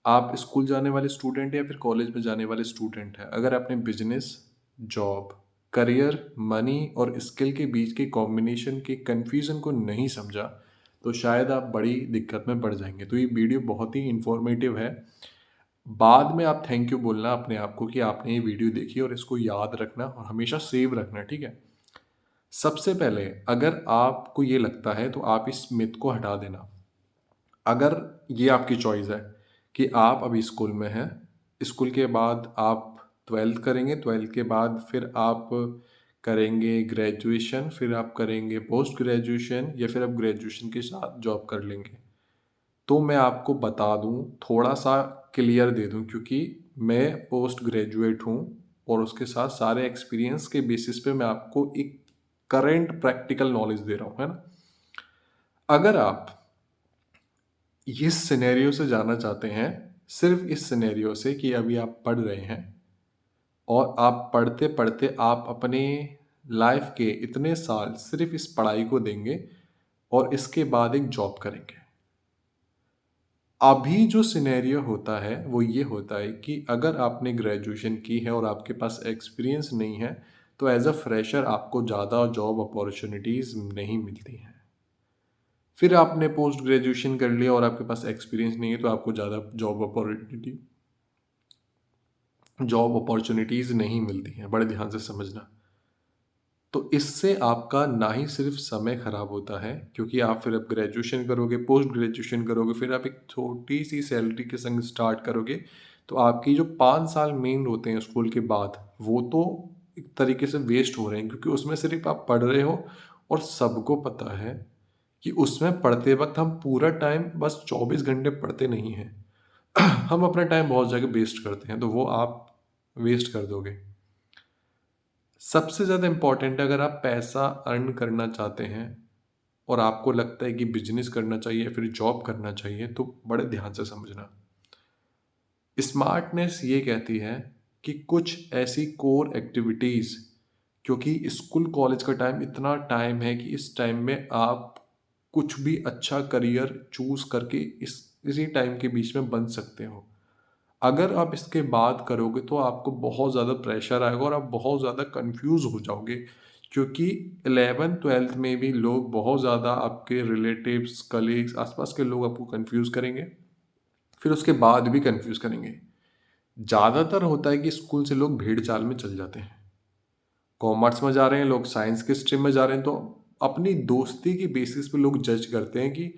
आप स्कूल जाने वाले स्टूडेंट हैं या फिर कॉलेज में जाने वाले स्टूडेंट हैं, अगर आपने बिजनेस, जॉब, करियर, मनी और स्किल के बीच के कॉम्बिनेशन के कन्फ्यूज़न को नहीं समझा, तो शायद आप बड़ी दिक्कत में पड़ जाएंगे। तो ये वीडियो बहुत ही इंफॉर्मेटिव है। बाद में आप थैंक यू बोलना अपने आप को कि आपने ये वीडियो देखी और इसको याद रखना और हमेशा सेव रखना, ठीक है? सबसे पहले अगर आपको ये लगता है तो आप इस मिथ को हटा देना। अगर ये आपकी चॉइस है कि आप अभी स्कूल में हैं, स्कूल के बाद आप 12th करेंगे, 12th के बाद फिर आप करेंगे ग्रेजुएशन, फिर आप करेंगे पोस्ट ग्रेजुएशन या फिर आप ग्रेजुएशन के साथ जॉब कर लेंगे। तो मैं आपको बता दूँ, थोड़ा-सा क्लियर दे दूँ क्योंकि मैं पोस्ट ग्रेजुएट हूँ और उसके साथ सारे एक्सपीरियंस के बेसिस पे मैं आपको एक करंट प्रैक्टिकल नॉलेज दे रहा हूँ, है ना? अगर आप इस सिनेरियो से जाना चाहते हैं, सिर्फ इस सिनेरियो से कि अभी आप पढ़ रहे हैं और आप पढ़ते-पढ़ते आप अपने लाइफ के इतने साल सिर्फ इस पढ़ाई को देंगे और इसके बाद एक जॉब करेंगे। अभी जो सिनेरियो होता है वो ये होता है कि अगर आपने ग्रेजुएशन की है और आपके पास एक्सपीरियंस नहीं है, तो एज़ अ फ्रेशर आपको ज़्यादा जॉब अपॉर्च्युनिटीज़ नहीं मिलती हैं। फिर आपने पोस्ट ग्रेजुएशन कर लिया और आपके पास एक्सपीरियंस नहीं है, तो आपको ज़्यादा जॉब अपॉर्चुनिटीज़ नहीं मिलती हैं, बड़े ध्यान से समझना। तो इससे आपका ना ही सिर्फ समय खराब होता है, क्योंकि आप फिर अब ग्रेजुएशन करोगे, पोस्ट ग्रेजुएशन करोगे, फिर आप एक छोटी-सी सैलरी के संग स्टार्ट करोगे, तो आपकी जो 5 साल मेन होते हैं स्कूल के बाद, वो तो एक तरीके से वेस्ट हो रहे हैं क्योंकि उसमें सिर्फ आप पढ़ रहे हो और सबको पता है कि उसमें पढ़ते वक़्त हम पूरा टाइम बस 24 घंटे पढ़ते नहीं हैं। हम अपना टाइम बहुत जगह वेस्ट करते हैं, तो वो आप वेस्ट कर दोगे। सबसे ज़्यादा इम्पोर्टेंट है, अगर आप पैसा अर्न करना चाहते हैं और आपको लगता है कि बिजनेस करना चाहिए या फिर जॉब करना चाहिए, तो बड़े ध्यान से समझना। स्मार्टनेस ये कहती है कि कुछ ऐसी कोर एक्टिविटीज़, क्योंकि स्कूल कॉलेज का टाइम इतना टाइम है कि इस टाइम में आप कुछ भी अच्छा करियर चूज़ करके इसी टाइम के बीच में बन सकते हो। अगर आप इसके बाद करोगे तो आपको बहुत ज़्यादा प्रेशर आएगा और आप बहुत ज़्यादा कंफ्यूज हो जाओगे, क्योंकि 11th-12th में भी लोग बहुत ज़्यादा आपके रिलेटिव्स, कलीग्स, आसपास के लोग आपको कंफ्यूज करेंगे, फिर उसके बाद भी कंफ्यूज करेंगे। ज़्यादातर होता है कि स्कूल से लोग भेड़ चाल में चल जाते हैं। कॉमर्स में जा रहे हैं लोग, साइंस के स्ट्रीम में जा रहे हैं, तो अपनी दोस्ती की बेसिस पे लोग जज करते हैं कि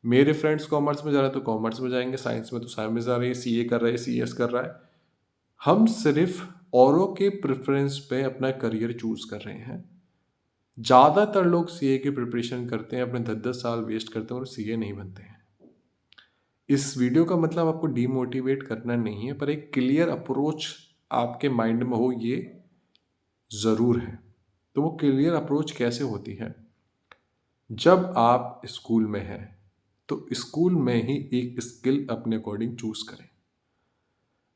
मेरे फ्रेंड्स कॉमर्स में जा रहे हैं तो कॉमर्स में जाएंगे, साइंस में तो साइंस में जा रहे हैं, सीए कर रहे हैं, सीएस कर रहा है। हम सिर्फ औरों के प्रेफ़रेंस पे अपना करियर चूज़ कर रहे हैं। ज़्यादातर लोग सीए की प्रिपरेशन करते हैं, अपने 10-10 साल वेस्ट करते हैं और सीए नहीं बनते हैं। इस वीडियो का मतलब आपको डीमोटिवेट करना नहीं है, पर एक क्लियर अप्रोच आपके माइंड में हो, ये ज़रूर है। तो वो क्लियर अप्रोच कैसे होती है? जब आप स्कूल में हैं, तो स्कूल में ही एक स्किल अपने अकॉर्डिंग चूज़ करें।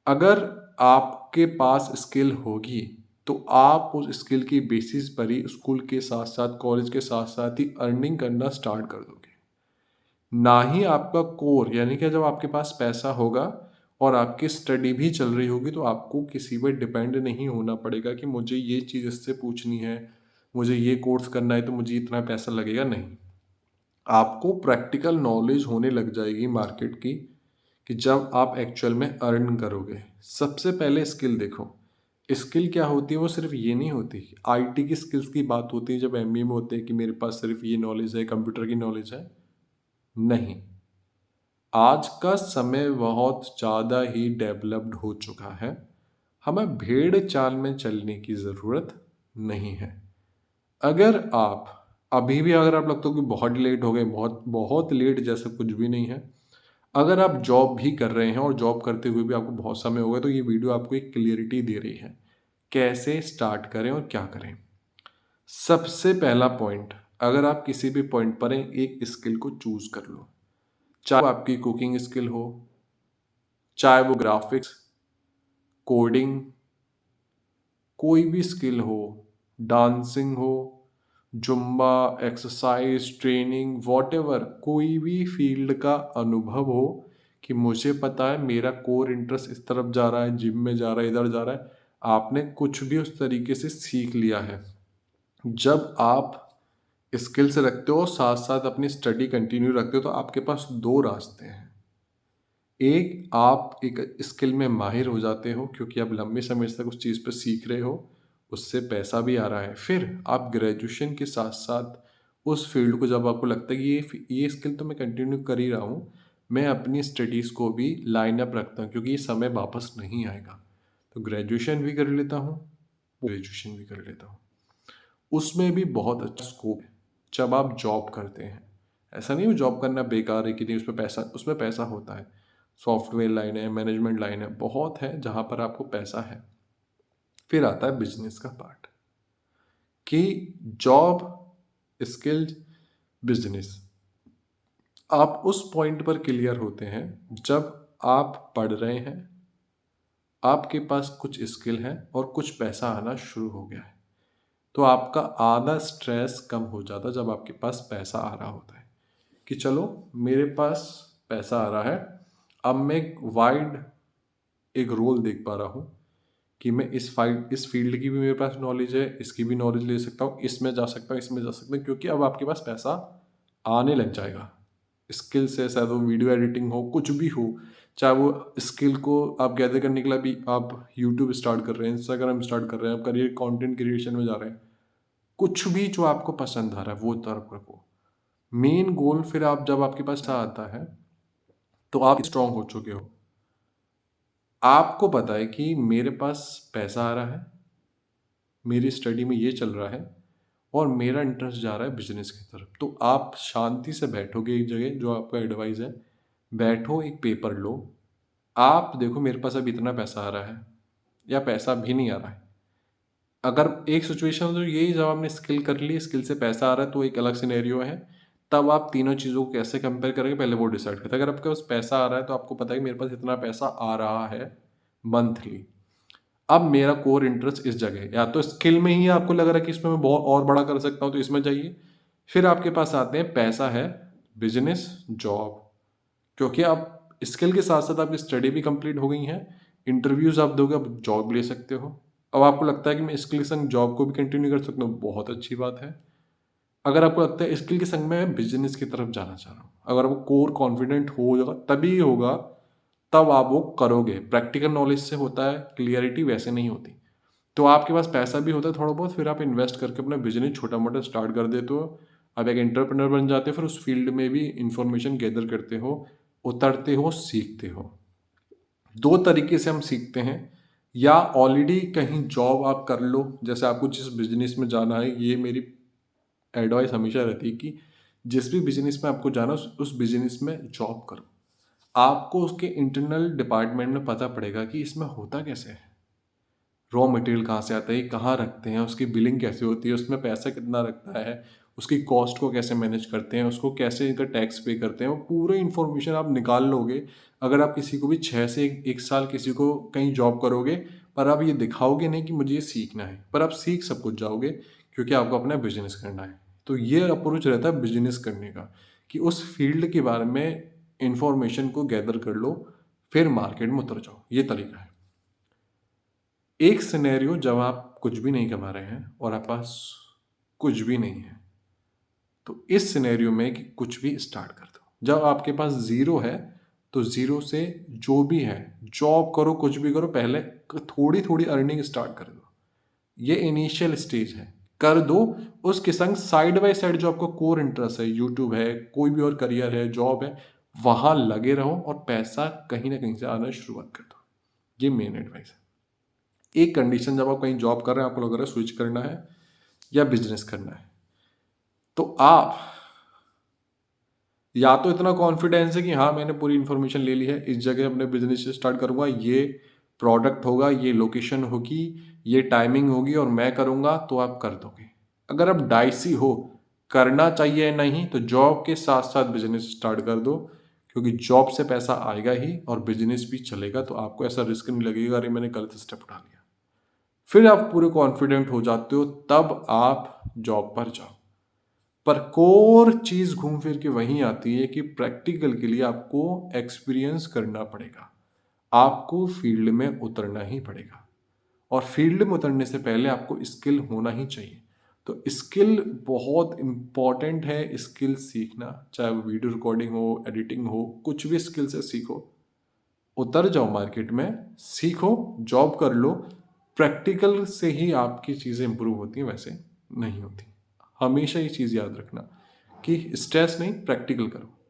अगर आपके पास स्किल होगी, तो आप उस स्किल की बेसिस पर ही स्कूल के साथ-साथ, कॉलेज के साथ-साथ ही अर्निंग करना स्टार्ट कर दोगे। ना ही आपका कोर, यानी कि जब आपके पास पैसा होगा और आपकी स्टडी भी चल रही होगी, तो आपको किसी पे डिपेंड नहीं होना पड़ेगा कि मुझे ये चीज़ इससे पूछनी है, मुझे ये कोर्स करना है तो मुझे इतना पैसा लगेगा, नहीं। आपको प्रैक्टिकल नॉलेज होने लग जाएगी मार्केट की, कि जब आप एक्चुअल में अर्न करोगे। सबसे पहले स्किल देखो। स्किल क्या होती है? वो सिर्फ ये नहीं होती। आईटी की स्किल्स की बात होती है जब एमबीए में होते हैं कि मेरे पास सिर्फ ये नॉलेज है, कंप्यूटर की नॉलेज है। नहीं, आज का समय बहुत ज़्यादा ही डेवलप्ड हो चुका है। हमें भेड़ चाल में चलने की ज़रूरत नहीं है। अगर आप अभी भी, अगर आप लगता हो कि बहुत लेट हो गए, बहुत बहुत लेट जैसा कुछ भी नहीं है। अगर आप जॉब भी कर रहे हैं और जॉब करते हुए भी आपको बहुत समय हो गया, तो ये वीडियो आपको एक क्लियरिटी दे रही है, कैसे स्टार्ट करें और क्या करें। सबसे पहला पॉइंट, अगर आप किसी भी पॉइंट पर हैं, एक स्किल को चूज़ कर लो। चाहे वो आपकी कुकिंग स्किल हो, चाहे वो ग्राफ़िक्स, कोडिंग, कोई भी स्किल हो, डांसिंग हो, जुम्बा, एक्सरसाइज, ट्रेनिंग, व्हाटएवर, कोई भी फ़ील्ड का अनुभव हो कि मुझे पता है मेरा कोर इंटरेस्ट इस तरफ जा रहा है, जिम में जा रहा है, इधर जा रहा है। आपने कुछ भी उस तरीके से सीख लिया है। जब आप स्किल्स रखते हो, साथ-साथ अपनी स्टडी कंटिन्यू रखते हो, तो आपके पास 2 रास्ते हैं। एक, आप एक स्किल में माहिर हो जाते हो क्योंकि आप लंबे समय तक उस चीज़ पे सीख रहे हो, उससे पैसा भी आ रहा है। फिर आप ग्रेजुएशन के साथ-साथ उस फील्ड को, जब आपको लगता है कि ये स्किल तो मैं कंटिन्यू कर ही रहा हूँ, मैं अपनी स्टडीज़ को भी लाइन अप रखता हूँ क्योंकि ये समय वापस नहीं आएगा। तो ग्रेजुएशन भी कर लेता हूँ, ग्रेजुएशन भी कर लेता हूँ। उसमें भी बहुत अच्छा स्कोप है जब आप जॉब करते हैं। ऐसा नहीं है जॉब करना बेकार है कि नहीं, उसमें पैसा होता है। सॉफ्टवेयर लाइन है, मैनेजमेंट लाइन है, बहुत है जहाँ पर आपको पैसा है। फिर आता है बिजनेस का पार्ट कि जॉब, स्किल्ड, बिजनेस। आप उस पॉइंट पर क्लियर होते हैं जब आप पढ़ रहे हैं, आपके पास कुछ स्किल है और कुछ पैसा आना शुरू हो गया है। तो आपका आधा स्ट्रेस कम हो जाता है जब आपके पास पैसा आ रहा होता है कि चलो मेरे पास पैसा आ रहा है, अब मैं एक रोल देख पा रहा हूँ कि मैं इस फील्ड की भी मेरे पास नॉलेज है, इसकी भी नॉलेज ले सकता हूँ, इसमें जा सकता हूँ, इसमें जा सकता हूँ, क्योंकि अब आपके पास पैसा आने लग जाएगा। स्किल से, शायद वो वीडियो एडिटिंग हो, कुछ भी हो, चाहे वो स्किल को आप गैदर करने के लिए भी आप यूट्यूब स्टार्ट कर रहे हैं, इंस्टाग्राम स्टार्ट कर रहे हैं, आप करियर कंटेंट क्रिएशन में जा रहे हैं, कुछ भी जो आपको पसंद आ रहा है वो तरफ रखो। मेन गोल, फिर आप जब आपके पास आता है तो आप स्ट्रांग हो चुके हो। आपको पता है कि मेरे पास पैसा आ रहा है, मेरी स्टडी में ये चल रहा है और मेरा इंटरेस्ट जा रहा है बिजनेस की तरफ। तो आप शांति से बैठोगे एक जगह, जो आपका एडवाइस है, बैठो, एक पेपर लो, आप देखो मेरे पास अब इतना पैसा आ रहा है या पैसा भी नहीं आ रहा है। अगर एक सिचुएशन हो तो यही, जब आपने स्किल कर ली, स्किल से पैसा आ रहा है तो एक अलग सिनेरियो है। तब आप तीनों चीज़ों को कैसे कंपेयर करेंगे, पहले वो डिसाइड करते हैं। अगर आपके पास पैसा आ रहा है तो आपको पता है कि मेरे पास इतना पैसा आ रहा है मंथली, अब मेरा कोर इंटरेस्ट इस जगह है, या तो स्किल में ही आपको लग रहा है कि इसमें मैं बहुत और बड़ा कर सकता हूँ तो इसमें जाइए। फिर आपके पास आते हैं, पैसा है, बिजनेस, जॉब, क्योंकि आप स्किल के साथ साथ आपकी स्टडी भी कंप्लीट हो गई है, इंटरव्यूज आप दोगे, अब जॉब ले सकते हो। अब आपको लगता है कि मैं स्किल के संग जॉब को भी कंटिन्यू कर सकता हूँ, बहुत अच्छी बात है। अगर आपको लगता है स्किल के संग मैं बिजनेस की तरफ जाना चाह रहा हूँ, अगर वो कोर कॉन्फिडेंट हो जाएगा, तभी होगा, तब आप वो करोगे। प्रैक्टिकल नॉलेज से होता है, क्लियरिटी वैसे नहीं होती। तो आपके पास पैसा भी होता है थोड़ा बहुत, फिर आप इन्वेस्ट करके अपना बिजनेस छोटा मोटा स्टार्ट कर देते हो। आप एक एंटरप्रेन्योर बन जाते हो, फिर उस फील्ड में भी इंफॉर्मेशन गैदर करते हो, उतरते हो, सीखते हो। दो तरीके से हम सीखते हैं, या ऑलरेडी कहीं जॉब आप कर लो, जैसे आपको जिस बिजनेस में जाना है, ये मेरी एडवाइस हमेशा रहती है कि जिस भी बिजनेस में आपको जाना उस बिजनेस में जॉब करो। आपको उसके इंटरनल डिपार्टमेंट में पता पड़ेगा कि इसमें होता कैसे है, रॉ मटेरियल कहाँ से आता है, कहाँ रखते हैं, उसकी बिलिंग कैसे होती है, उसमें पैसा कितना रखता है, उसकी कॉस्ट को कैसे मैनेज करते हैं, उसको कैसे इनका टैक्स पे करते हैं, वो पूरे इन्फॉर्मेशन आप निकाल लोगे। अगर आप किसी को भी 6 से 1 साल किसी को कहीं जॉब करोगे, पर आप ये दिखाओगे नहीं कि मुझे ये सीखना है, पर आप सीख सब कुछ जाओगे क्योंकि आपको अपना बिजनेस करना है। तो ये अप्रोच रहता है बिजनेस करने का, कि उस फील्ड के बारे में इंफॉर्मेशन को गैदर कर लो, फिर मार्केट में उतर जाओ। ये तरीका है। एक सिनेरियो जब आप कुछ भी नहीं कमा रहे हैं और आपके पास कुछ भी नहीं है, तो इस सिनेरियो में कि कुछ भी स्टार्ट कर दो। जब आपके पास ज़ीरो है, तो ज़ीरो से जो भी है, जॉब करो, कुछ भी करो, पहले थोड़ी-थोड़ी अर्निंग स्टार्ट कर दो। ये इनिशियल स्टेज है, कर दो। उसके संग साइड बाय साइड जो आपका कोर इंटरेस्ट है, यूट्यूब है, कोई भी और करियर है, जॉब है, वहाँ लगे रहो और पैसा कहीं न कहीं से आना शुरुआत कर दो। ये मेन एडवाइस है। एक कंडीशन, जब आप कहीं जॉब कर रहे हैं, आपको लग रहा है स्विच करना है या बिजनेस करना है, तो आप या तो इतना कॉन्फिडेंस है कि हाँ मैंने पूरी इन्फॉर्मेशन ले ली है, इस जगह अपने बिजनेस स्टार्ट करूंगा, ये प्रोडक्ट होगा, ये लोकेशन होगी, ये टाइमिंग होगी और मैं करूंगा, तो आप कर दोगे। अगर आप डाइसी हो, करना चाहिए या नहीं, तो जॉब के साथ साथ बिजनेस स्टार्ट कर दो, क्योंकि जॉब से पैसा आएगा ही और बिजनेस भी चलेगा, तो आपको ऐसा रिस्क नहीं लगेगा अरे मैंने गलत स्टेप उठा लिया। फिर आप पूरे कॉन्फिडेंट हो जाते हो, तब आप जॉब पर जाओ। पर कोर चीज़ घूम फिर के वहीं आती है कि प्रैक्टिकल के लिए आपको एक्सपीरियंस करना पड़ेगा। आपको फील्ड में उतरना ही पड़ेगा और फील्ड में उतरने से पहले आपको स्किल होना ही चाहिए। तो स्किल बहुत इम्पोर्टेंट है, स्किल सीखना, चाहे वो वीडियो रिकॉर्डिंग हो, एडिटिंग हो, कुछ भी स्किल से सीखो। उतर जाओ मार्केट में, सीखो, जॉब कर लो। प्रैक्टिकल से ही आपकी चीज़ें इम्प्रूव होती हैं, वैसे नहीं होती। हमेशा ये चीज़ याद रखना कि स्ट्रेस नहीं, प्रैक्टिकल करो।